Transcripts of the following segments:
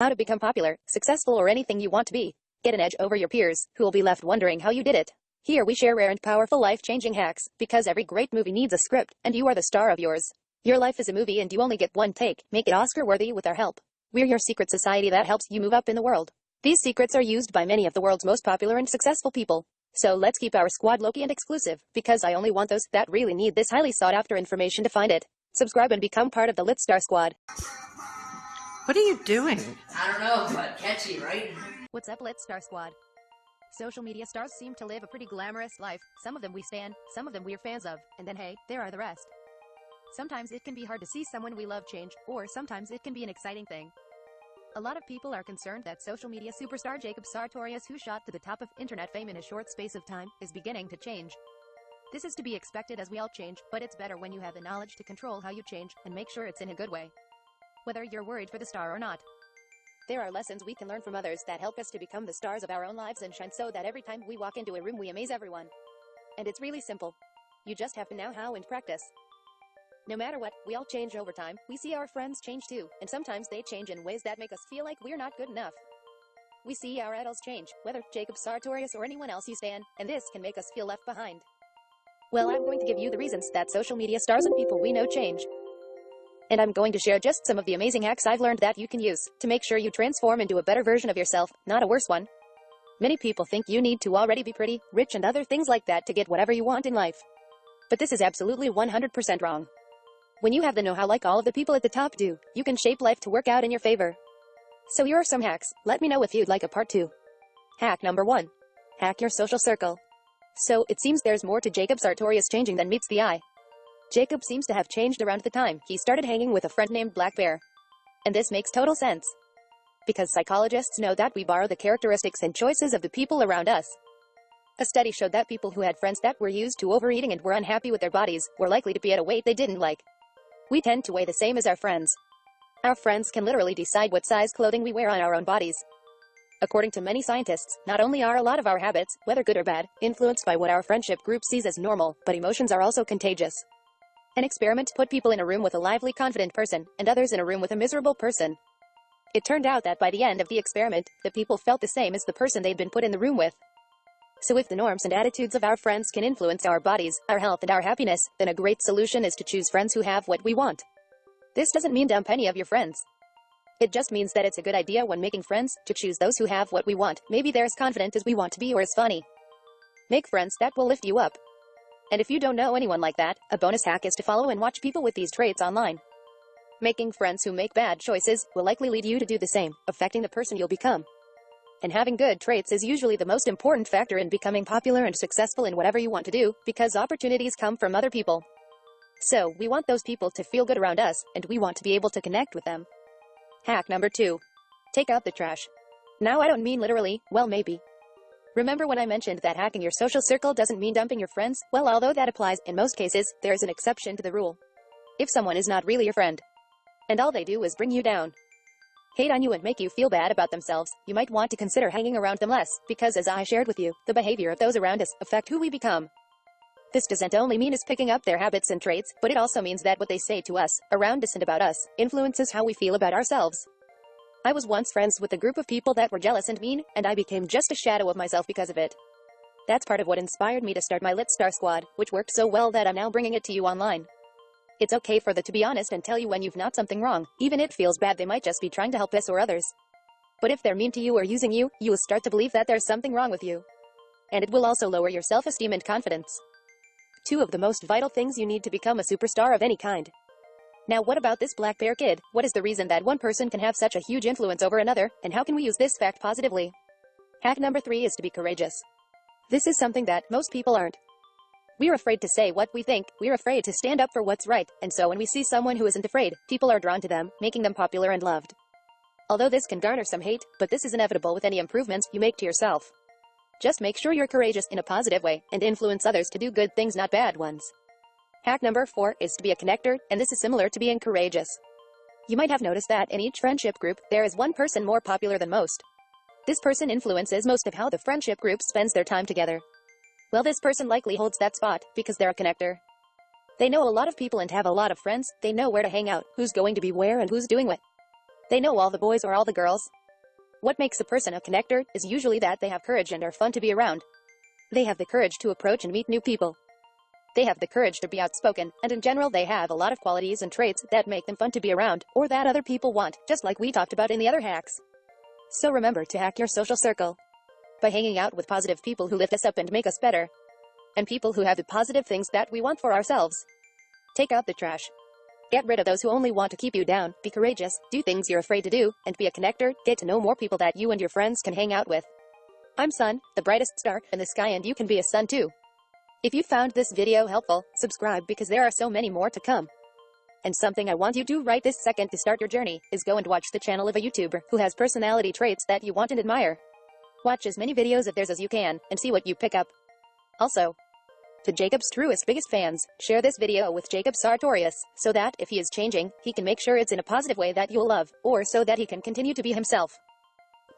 How to become popular, successful, or anything you want to be. Get an edge over your peers, who will be left wondering how you did it. Here we share rare and powerful life-changing hacks, because every great movie needs a script, and you are the star of yours. Your life is a movie and you only get one take. Make it Oscar-worthy with our help. We're your secret society that helps you move up in the world. These secrets are used by many of the world's most popular and successful people. So let's keep our squad low-key and exclusive, because I only want those that really need this highly sought-after information to find it. Subscribe and become part of the Lit Star Squad. What are you doing? I don't know, but catchy, right? What's up, Lit Star Squad? Social media stars seem to live a pretty glamorous life. Some of them we stan, some of them we're fans of, and then hey, there are the rest. Sometimes it can be hard to see someone we love change, or sometimes it can be an exciting thing. A lot of people are concerned that social media superstar Jacob Sartorius, who shot to the top of internet fame in a short space of time, is beginning to change. This is to be expected as we all change, but it's better when you have the knowledge to control how you change, and make sure it's in a good way. Whether you're worried for the star or not. There are lessons we can learn from others that help us to become the stars of our own lives and shine, so that every time we walk into a room we amaze everyone. And it's really simple. You just have to know how and practice. No matter what, we all change over time. We see our friends change too, and sometimes they change in ways that make us feel like we're not good enough. We see our idols change, whether Jacob Sartorius or anyone else you stan, and this can make us feel left behind. Well, I'm going to give you the reasons that social media stars and people we know change. And I'm going to share just some of the amazing hacks I've learned that you can use to make sure you transform into a better version of yourself, not a worse one. Many people think you need to already be pretty, rich, and other things like that to get whatever you want in life. But this is absolutely 100% wrong. When you have the know-how like all of the people at the top do, you can shape life to work out in your favor. So here are some hacks. Let me know if you'd like a part 2. Hack number 1. Hack your social circle. So, it seems there's more to Jacob Sartorius changing than meets the eye. Jacob seems to have changed around the time he started hanging with a friend named Blackbear. And this makes total sense. Because psychologists know that we borrow the characteristics and choices of the people around us. A study showed that people who had friends that were used to overeating and were unhappy with their bodies were likely to be at a weight they didn't like. We tend to weigh the same as our friends. Our friends can literally decide what size clothing we wear on our own bodies. According to many scientists, not only are a lot of our habits, whether good or bad, influenced by what our friendship group sees as normal, but emotions are also contagious. An experiment put people in a room with a lively, confident person, and others in a room with a miserable person. It turned out that by the end of the experiment, the people felt the same as the person they'd been put in the room with. So if the norms and attitudes of our friends can influence our bodies, our health, and our happiness, then a great solution is to choose friends who have what we want. This doesn't mean dump any of your friends. It just means that it's a good idea when making friends to choose those who have what we want. Maybe they're as confident as we want to be or as funny. Make friends that will lift you up. And if you don't know anyone like that, a bonus hack is to follow and watch people with these traits online. Making friends who make bad choices will likely lead you to do the same, affecting the person you'll become. And having good traits is usually the most important factor in becoming popular and successful in whatever you want to do, because opportunities come from other people. So, we want those people to feel good around us, and we want to be able to connect with them. Hack number 2. Take out the trash. Now I don't mean literally, well maybe. Remember when I mentioned that hacking your social circle doesn't mean dumping your friends? Well, although that applies in most cases, there is an exception to the rule. If someone is not really your friend, and all they do is bring you down, hate on you, and make you feel bad about themselves, you might want to consider hanging around them less, because as I shared with you, the behavior of those around us affect who we become. This doesn't only mean us picking up their habits and traits, but it also means that what they say to us, around us and about us, influences how we feel about ourselves. I was once friends with a group of people that were jealous and mean, and I became just a shadow of myself because of it. That's part of what inspired me to start my Lit Star Squad, which worked so well that I'm now bringing it to you online. It's okay for them to be honest and tell you when you've not something wrong, even if it feels bad. They might just be trying to help us or others. But if they're mean to you or using you, you will start to believe that there's something wrong with you. And it will also lower your self-esteem and confidence. 2 of the most vital things you need to become a superstar of any kind. Now what about this Blackbear kid? What is the reason that one person can have such a huge influence over another, and how can we use this fact positively? Hack number 3 is to be courageous. This is something that most people aren't. We're afraid to say what we think, we're afraid to stand up for what's right, and so when we see someone who isn't afraid, people are drawn to them, making them popular and loved. Although this can garner some hate, but this is inevitable with any improvements you make to yourself. Just make sure you're courageous in a positive way, and influence others to do good things, not bad ones. Hack number 4 is to be a connector, and this is similar to being courageous. You might have noticed that in each friendship group, there is one person more popular than most. This person influences most of how the friendship group spends their time together. Well, this person likely holds that spot, because they're a connector. They know a lot of people and have a lot of friends, they know where to hang out, who's going to be where, and who's doing what. They know all the boys or all the girls. What makes a person a connector is usually that they have courage and are fun to be around. They have the courage to approach and meet new people. They have the courage to be outspoken, and in general they have a lot of qualities and traits that make them fun to be around, or that other people want, just like we talked about in the other hacks. So remember to hack your social circle by hanging out with positive people who lift us up and make us better, and people who have the positive things that we want for ourselves. Take out the trash. Get rid of those who only want to keep you down. Be courageous, do things you're afraid to do, and be a connector. Get to know more people that you and your friends can hang out with. I'm Sun, the brightest star in the sky, and you can be a sun too. If you found this video helpful, subscribe because there are so many more to come. And something I want you to right this second to start your journey is go and watch the channel of a YouTuber who has personality traits that you want and admire. Watch as many videos of theirs as you can and see what you pick up. Also, to Jacob's truest biggest fans, share this video with Jacob Sartorius so that if he is changing, he can make sure it's in a positive way that you'll love, or so that he can continue to be himself.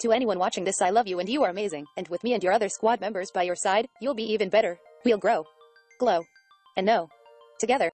To anyone watching this, I love you and you are amazing, and with me and your other squad members by your side, you'll be even better. We'll grow, glow, and know together.